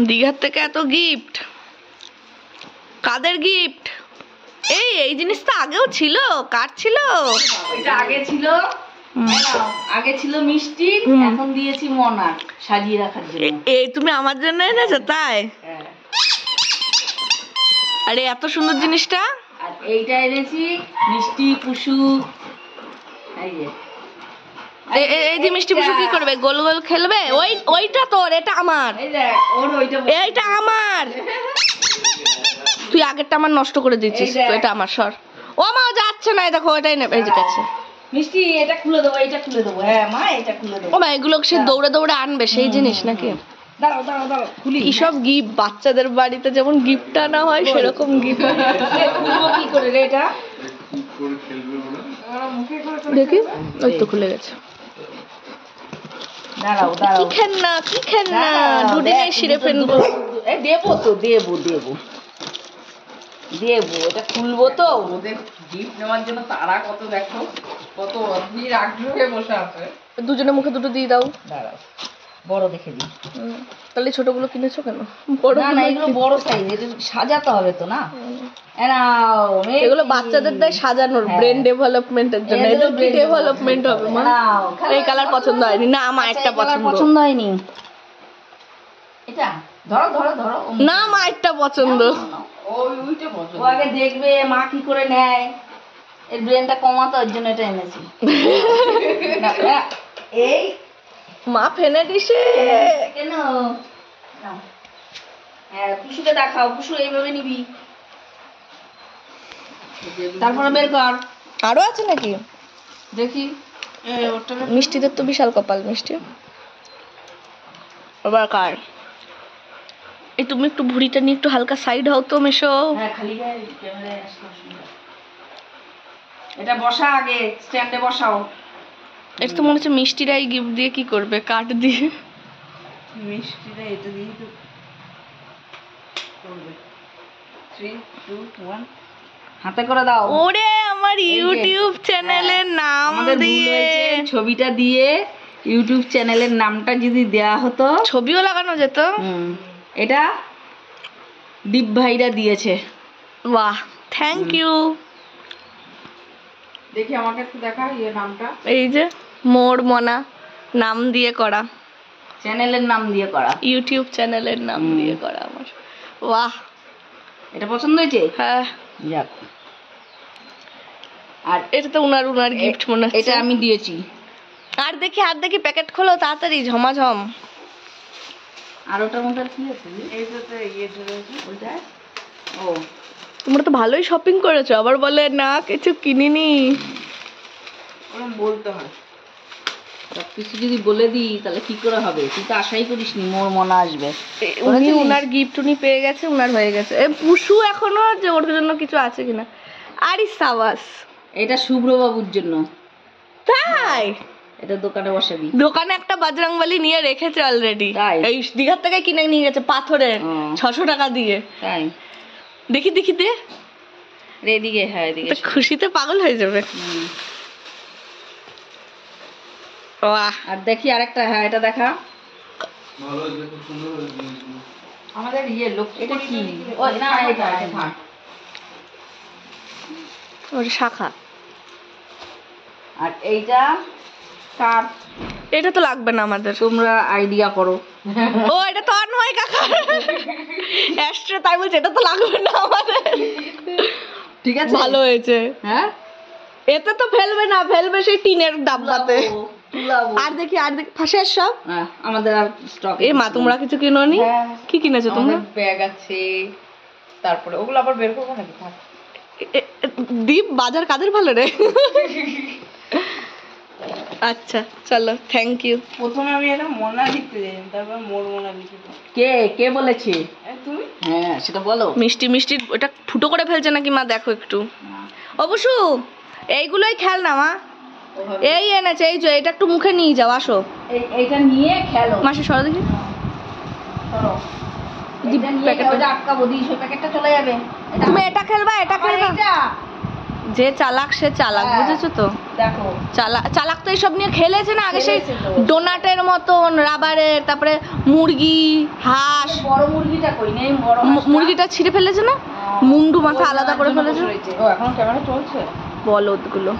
দীঘার থেকে এত গিফট, কাদের গিফট? এই জিনিসটা আগেও ছিল, কার ছিল? ওইটা আগে ছিল, আগে ছিল মিষ্টি, এখন দিয়েছি মনার সাজিয়ে রাখার জন্য। এই তুমি আমার জন্য এনেছো তাই? আরে এত সুন্দর জিনিসটা। আর এইটা এনেছি মিষ্টি পুষু। এই যে এই যে মিষ্টি পুষু কি করবে? গোল গোল খেলবে? ওইটা তোর, এটা আমার। এই দেখ ওর ওইটা, এইটা আমার। তুই আগেরটা আমার নষ্ট করে দিচ্ছিস। এটা আমার, সর। ও মা যাচ্ছে না, দেখো এটাই নেবে। এই যে কাছে মিষ্টি, এটা খুলে দেবো, এইটা খুলে দেবো। হ্যাঁ মা, এটা খুলে দেবো। ও মা এগুলো সে দৌড়ে দৌড়ে আনবে সেই জিনিস নাকি? দাঁড়াও দাঁড়াও দাঁড়াও, খুলি। কি সব গিফট, বাচ্চাদের বাড়িতে যেমন গিফট আনা হয় সেরকম গিফট। কি করে রে এটা? দেখি, ওই তো খুলে গেছে। দাঁড়াও দাঁড়াও, কি খেলনা, কি খেলনা? দুদিনে সিঁড়ে ফেলবো। দেবো তো, দেবো দেবো দেবো, এটা খুলবো তো। ওদের গিফট নেওয়ার জন্য তারা কত, দেখো কত অধীর আগ্রহে বসে আছে। দুজনের মুখে দুটো দিয়ে দাও। দাঁড়াও, বড় দেখে দিই। তাহলে ছোটগুলো কিনেছো কেন? বড় না না, এগুলো বড় সাইজ, এটা সাজাতে হবে তো না। এগুলো বাচ্চাদের দেয় সাজানোর, ব্রেন ডেভেলপমেন্টের জন্য। এদের কি ডেভেলপমেন্ট হবে মা? এই কালার পছন্দ হয়নি না, আমার একটা পছন্দ হয়নি। এটা ধরো ধরো ধরো। না মা একটা পছন্দ। ওইটা পছন্দ। ও আগে দেখবে মা কি করে নেয়, এর ব্রেনটা কমাতো, ওর জন্য এটা এনেছি। এই মা ফেনে দিছে কেন? হ্যাঁ, পুষুকে দেখাও, পুষু এইভাবে নিবি, তারপরে বের কর। আরো আছে নাকি দেখি। মিষ্টিদের তো বিশাল কপাল। মিষ্টি আবার কার? এই তুমি একটু ভুঁড়িটা নিয়ে একটু হালকা সাইড হও তো মেশো। হ্যাঁ, খালি গায়ে ক্যামেরায় আসলে অসুবিধা। এটা বসা, আগে স্ট্যান্ডে বসাও। এটা তো মনে হচ্ছে মিষ্টিরাই গিফট দিয়ে কি করবে, কাঠ দিয়ে। মিষ্টিটা এটা দিয়ে তো করবে। 3 2 1 হাতে করে দাও। ওরে আমার ইউটিউব চ্যানেলের নাম দিয়ে, ছবিটা দিয়ে ইউটিউব চ্যানেলের নামটা যদি দেয়া হতো, ছবিও লাগানো যেত। এটা দীপ ভাইরা দিয়েছে। বাহ, থ্যাংক ইউ। দেখি আমাকে একটু দেখা ইয়ে নামটা। এই যে মোর মনা নাম দিয়ে করা, চ্যানেলের নাম দিয়ে করা, ইউটিউব চ্যানেলের নাম দিয়ে করা আমার। বাহ, এটা পছন্দ হয়েছে? হ্যাঁ। যাক, আর এটা তো উনার গিফট মনে হচ্ছে। এটা আমি দিয়েছি। আর দেখি প্যাকেট খোলো তাড়াতাড়ি, ঝমাঝম। আর ওটার মধ্যে কি আছে? এইটাতে ইয়ে ধরেছে ওইটা। ও, তোমরা তো ভালোই শপিং করেছো, আবার বলে না কিছু কিনিনি। ওরকম বলতে হয়। সবকিছু যদি বলে দিই তাহলে কি করে হবে? তুই তো আশাই করিসনি মোর মনে আসবে। উনার গিফট উনি পেয়ে গেছে, উনার হয়ে গেছে। পুষু এখনো যে ওর জন্য কিছু আছে কিনা। আরে সাবাস, এটা শুভ্রবাবুর জন্য। তাই? এটা দোকানে বসাবি। দোকানে একটা বজরংবলী নিয়ে রেখেছে অলরেডি। তাই? এই দীঘার থেকে কিনে নিয়ে গেছে পাথরের, 600 টাকা দিয়ে। তাই? দেখি দে রে, এদিকে। হ্যাঁ, এদিকে। খুশিতে পাগল হয়ে যাবে। বাহ, আর দেখি আরেকটা। হ্যাঁ, এটা দেখা। আমাদের ইয়ে লোক, এটা কি? ও না, এটা থাক। ওর শাখা। আর এইটা কার? এটা তো লাগবে না আমাদের, তোমরা আইডিয়া করো। ও এটা তো নয় কাকা, অ্যাস্ট্রে, তাই বলছে এটা তো লাগবে না আমাদের। ঠিক আছে, ভালো হয়েছে। হ্যাঁ, এতে তো ফেলবে না, ফেলবে সেই টিনের ডাব্বাতে। আর দেখি ফাঁসে সব আমাদের আর স্টক। এ মা, তোমরা কিছু কিনোনি? কি কিনেছো তোমরা? ব্যাগ আছে, তারপরে ওগুলো আবার বের করবো নাকি? থাক। দীপ বাজার কাদের ভালো রে? আচ্ছা চলো, থ্যাংক ইউ। প্রথমে আমি এটা মোনা লিখতে যাই, তারপর মোর মোনা লিখে দাও। কে বলেছে? তুমি? হ্যাঁ, সেটা বলো। মিষ্টি ওটা ফুটো করে ফেলছে নাকি মা? দেখো একটু। অবশ্য এইগুলোই খেল না মা, এই এনেছে, এই যে এটা একটু মুখে নিয়ে যাও, আসো। এইটা নিয়ে খেলো। মাসি সরো দেখি। চলো, এটা নিয়ে ওটা আটকাবো, দিই সেই প্যাকেটটা চলে যাবে। তুমি এটা খেলবা, এটা খেলবা। যে চালাক সে চালাক, হ্যাঁ। বুঝেছো তো? দেখো চালাক তো এইসব নিয়ে খেলেছে না আগে, সেই খেলেছে তো। ডোনাটের মতন রাবারের, তারপরে মুরগি, হাঁস, বড় মুরগিটা কই নেই, বড় মুরগিটা ছিঁড়ে ফেলেছে না, মুন্ডু মাথা আলাদা করে ফেলেছে, ও এখন ক্যামেরা চলছে। বলদগুলো।